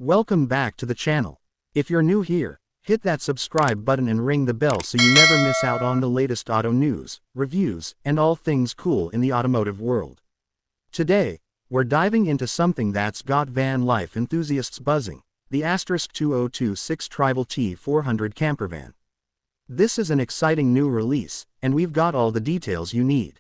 Welcome back to the channel. If you're new here, hit that subscribe button and ring the bell so you never miss out on the latest auto news, reviews, and all things cool in the automotive world. Today, we're diving into something that's got van life enthusiasts buzzing, the *2026 Trival T400 Campervan. This is an exciting new release, and we've got all the details you need.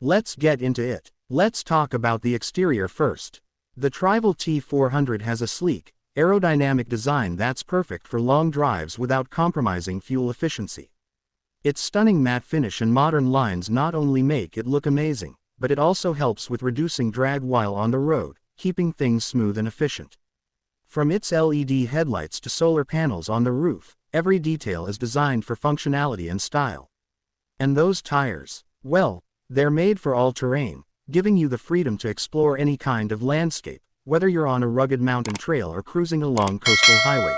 Let's get into it. Let's talk about the exterior first. The Trival T400 has a sleek, aerodynamic design that's perfect for long drives without compromising fuel efficiency. Its stunning matte finish and modern lines not only make it look amazing, but it also helps with reducing drag while on the road, keeping things smooth and efficient. From its LED headlights to solar panels on the roof, every detail is designed for functionality and style. And those tires, well, they're made for all terrain, giving you the freedom to explore any kind of landscape, whether you're on a rugged mountain trail or cruising along coastal highways.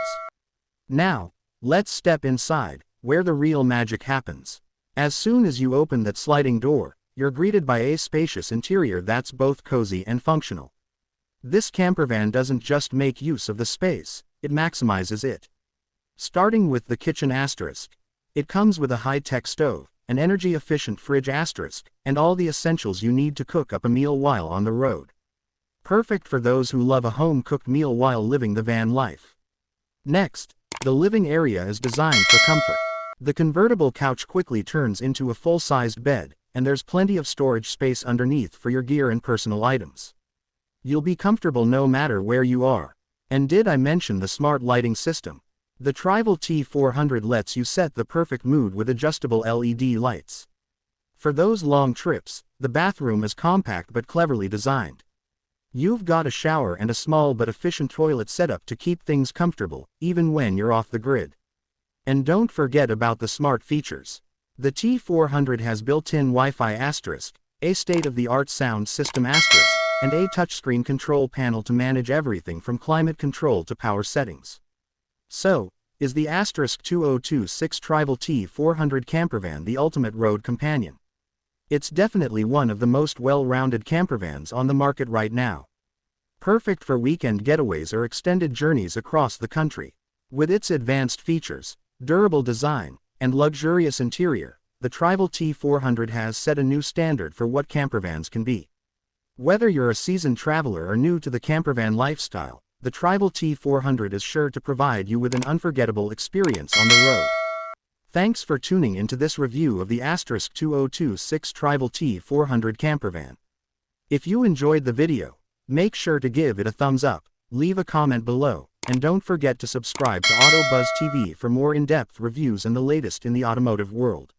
Now, let's step inside, where the real magic happens. As soon as you open that sliding door, you're greeted by a spacious interior that's both cozy and functional. This campervan doesn't just make use of the space, it maximizes it. Starting with the kitchen asterisk, it comes with a high-tech stove, an energy-efficient fridge asterisk, and all the essentials you need to cook up a meal while on the road. Perfect for those who love a home-cooked meal while living the van life. Next, the living area is designed for comfort. The convertible couch quickly turns into a full-sized bed, and there's plenty of storage space underneath for your gear and personal items. You'll be comfortable no matter where you are. And did I mention the smart lighting system? The Trival T400 lets you set the perfect mood with adjustable LED lights. For those long trips, the bathroom is compact but cleverly designed. You've got a shower and a small but efficient toilet setup to keep things comfortable, even when you're off the grid. And don't forget about the smart features. The T400 has built-in Wi-Fi asterisk, a state-of-the-art sound system asterisk, and a touchscreen control panel to manage everything from climate control to power settings. So, is the *2026 Trival T400 Campervan the ultimate road companion? It's definitely one of the most well-rounded campervans on the market right now. Perfect for weekend getaways or extended journeys across the country. With its advanced features, durable design, and luxurious interior, the Trival T400 has set a new standard for what campervans can be. Whether you're a seasoned traveler or new to the campervan lifestyle, the Trival T400 is sure to provide you with an unforgettable experience on the road. Thanks for tuning into this review of the *2026 Trival T400 Campervan. If you enjoyed the video, make sure to give it a thumbs up, leave a comment below, and don't forget to subscribe to AutoBuzz TV for more in-depth reviews and the latest in the automotive world.